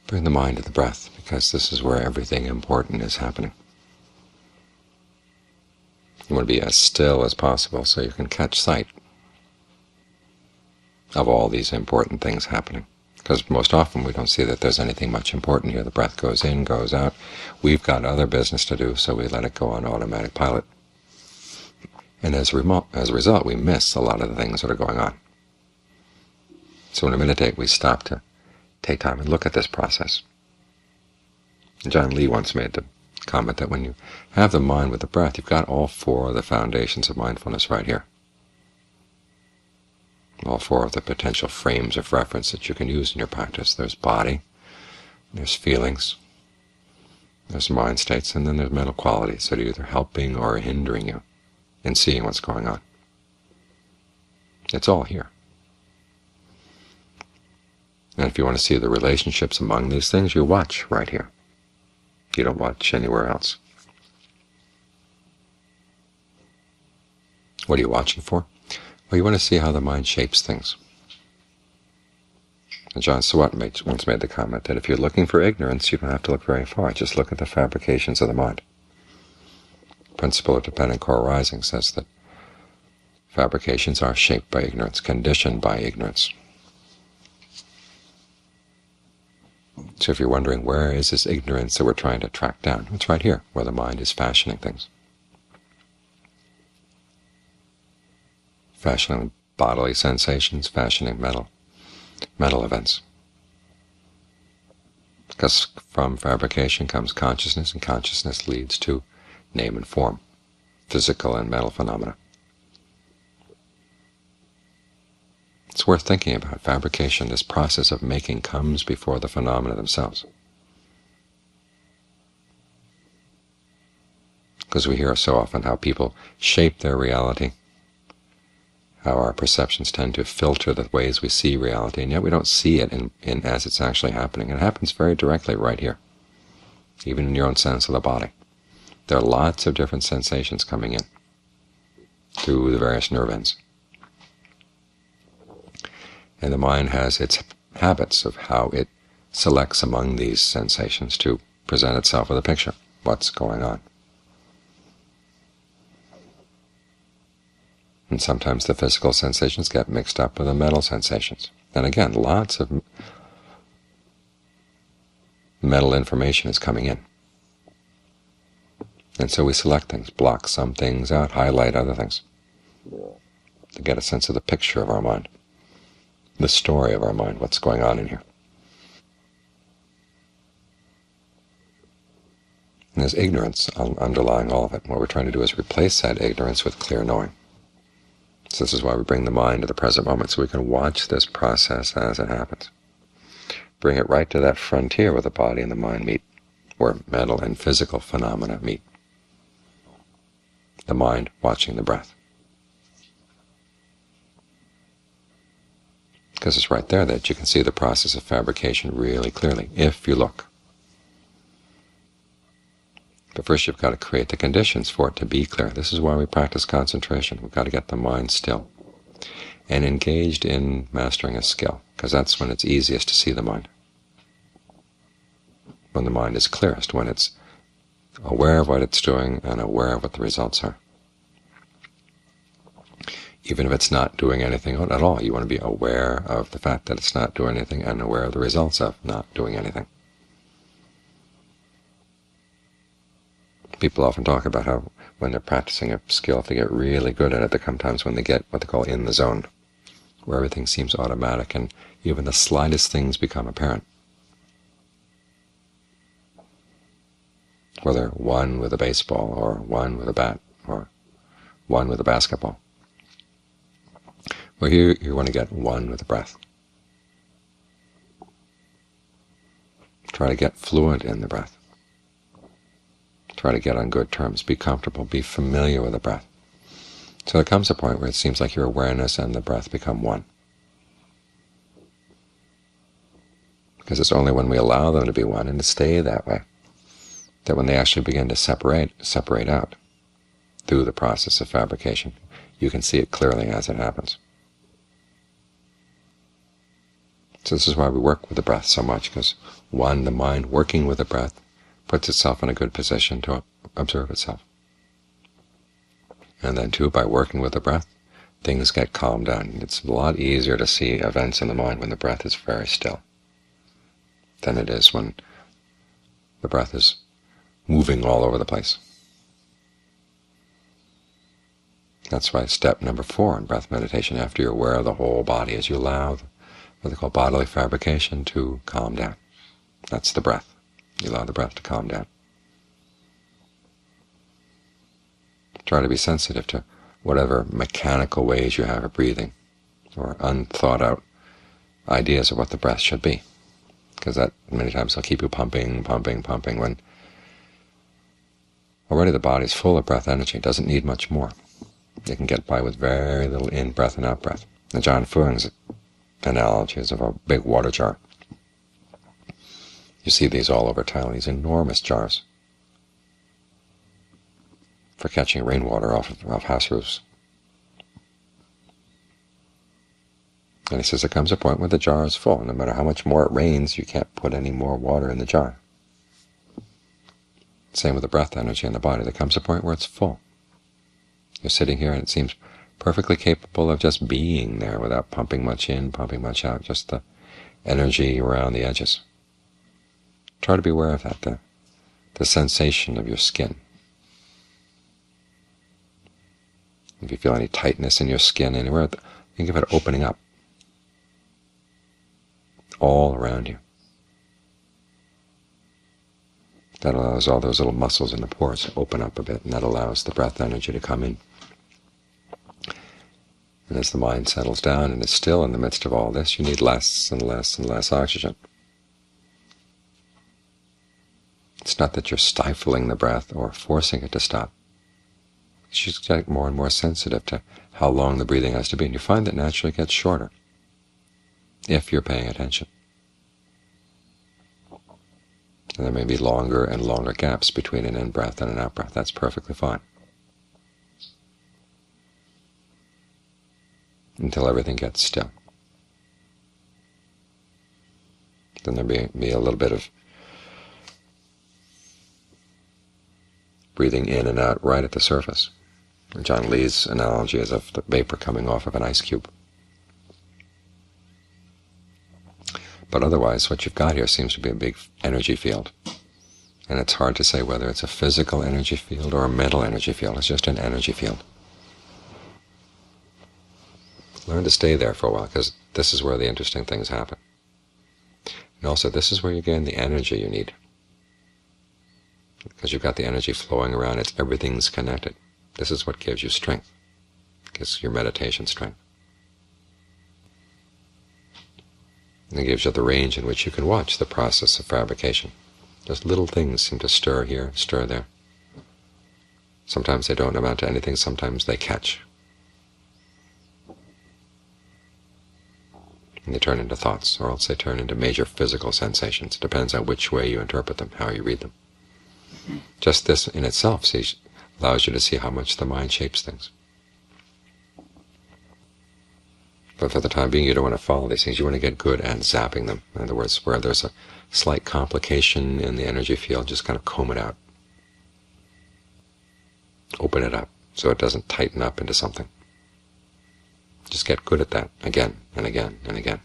Bring the mind to the breath, because this is where everything important is happening. You want to be as still as possible so you can catch sight of all these important things happening. Because most often we don't see that there's anything much important here. The breath goes in, goes out. We've got other business to do, so we let it go on automatic pilot. And as a result, we miss a lot of the things that are going on. So when we meditate, we stop to take time and look at this process. John Lee once made the comment that when you have the mind with the breath, you've got all four of the foundations of mindfulness right here. All four of the potential frames of reference that you can use in your practice. There's body, there's feelings, there's mind states, and then there's mental qualities that are either helping or hindering you in seeing what's going on. It's all here. And if you want to see the relationships among these things, you watch right here. You don't watch anywhere else. What are you watching for? Well, you want to see how the mind shapes things. And John Swat once made the comment that if you're looking for ignorance, you don't have to look very far. Just look at the fabrications of the mind. The principle of dependent co-arising says that fabrications are shaped by ignorance, conditioned by ignorance. So if you're wondering where is this ignorance that we're trying to track down, it's right here, where the mind is fashioning things. Fashioning bodily sensations, fashioning mental events. Because from fabrication comes consciousness, and consciousness leads to name and form, physical and mental phenomena. It's worth thinking about fabrication. This process of making comes before the phenomena themselves. Because we hear so often how people shape their reality, how our perceptions tend to filter the ways we see reality, and yet we don't see it in as it's actually happening. It happens very directly right here, even in your own sense of the body. There are lots of different sensations coming in through the various nerve ends. And the mind has its habits of how it selects among these sensations to present itself with a picture, what's going on. And sometimes the physical sensations get mixed up with the mental sensations. And again, lots of mental information is coming in. And so we select things, block some things out, highlight other things, to get a sense of the picture of our mind, the story of our mind, what's going on in here. And there's ignorance underlying all of it. What we're trying to do is replace that ignorance with clear knowing. So this is why we bring the mind to the present moment, so we can watch this process as it happens. Bring it right to that frontier where the body and the mind meet, where mental and physical phenomena meet. The mind watching the breath. Because it's right there that you can see the process of fabrication really clearly, if you look. But first you've got to create the conditions for it to be clear. This is why we practice concentration. We've got to get the mind still and engaged in mastering a skill, because that's when it's easiest to see the mind. When the mind is clearest, when it's aware of what it's doing and aware of what the results are. Even if it's not doing anything at all, you want to be aware of the fact that it's not doing anything and aware of the results of not doing anything. People often talk about how when they're practicing a skill, if they get really good at it, there come times when they get what they call in the zone, where everything seems automatic and even the slightest things become apparent. Whether one with a baseball or one with a bat or one with a basketball. Well, here you want to get one with the breath. Try to get fluent in the breath. Try to get on good terms. Be comfortable. Be familiar with the breath. So there comes a point where it seems like your awareness and the breath become one. Because it's only when we allow them to be one and to stay that way, that when they actually begin to separate out through the process of fabrication, you can see it clearly as it happens. So this is why we work with the breath so much, because one, the mind working with the breath puts itself in a good position to observe itself. And then two, by working with the breath, things get calmed down. It's a lot easier to see events in the mind when the breath is very still than it is when the breath is moving all over the place. That's why step number 4 in breath meditation, after you're aware of the whole body, is you allow what they call bodily fabrication to calm down. That's the breath. You allow the breath to calm down. Try to be sensitive to whatever mechanical ways you have of breathing, or unthought-out ideas of what the breath should be, because that many times will keep you pumping, when already the body's full of breath energy. It doesn't need much more. You can get by with very little in-breath and out-breath. And John Fuang's analogy is of a big water jar. You see these all over town, these enormous jars for catching rainwater off house roofs. And he says there comes a point where the jar is full. No matter how much more it rains, you can't put any more water in the jar. Same with the breath energy in the body. There comes a point where it's full. You're sitting here and it seems perfectly capable of just being there without pumping much in, pumping much out, just the energy around the edges. Try to be aware of that, the sensation of your skin. If you feel any tightness in your skin anywhere, think of it opening up all around you. That allows all those little muscles in the pores to open up a bit, and that allows the breath energy to come in. And as the mind settles down and is still in the midst of all this, you need less and less and less oxygen. It's not that you're stifling the breath or forcing it to stop. You just get more and more sensitive to how long the breathing has to be, and you find that naturally it gets shorter if you're paying attention. And there may be longer and longer gaps between an in-breath and an out-breath. That's perfectly fine, until everything gets still. Then there'll be a little bit of breathing in and out right at the surface. John Lee's analogy is of the vapor coming off of an ice cube. But otherwise, what you've got here seems to be a big energy field. And it's hard to say whether it's a physical energy field or a mental energy field. It's just an energy field. Learn to stay there for a while, because this is where the interesting things happen. And also, this is where you gain the energy you need, because you've got the energy flowing around. Everything's connected. This is what gives you strength, gives your meditation strength. And it gives you the range in which you can watch the process of fabrication. Just little things seem to stir here, stir there. Sometimes they don't amount to anything, sometimes they catch. And they turn into thoughts, or else they turn into major physical sensations. It depends on which way you interpret them, how you read them. Just this in itself allows you to see how much the mind shapes things. But for the time being, you don't want to follow these things. You want to get good at zapping them. In other words, where there's a slight complication in the energy field, just kind of comb it out. Open it up so it doesn't tighten up into something. Just get good at that again and again and again.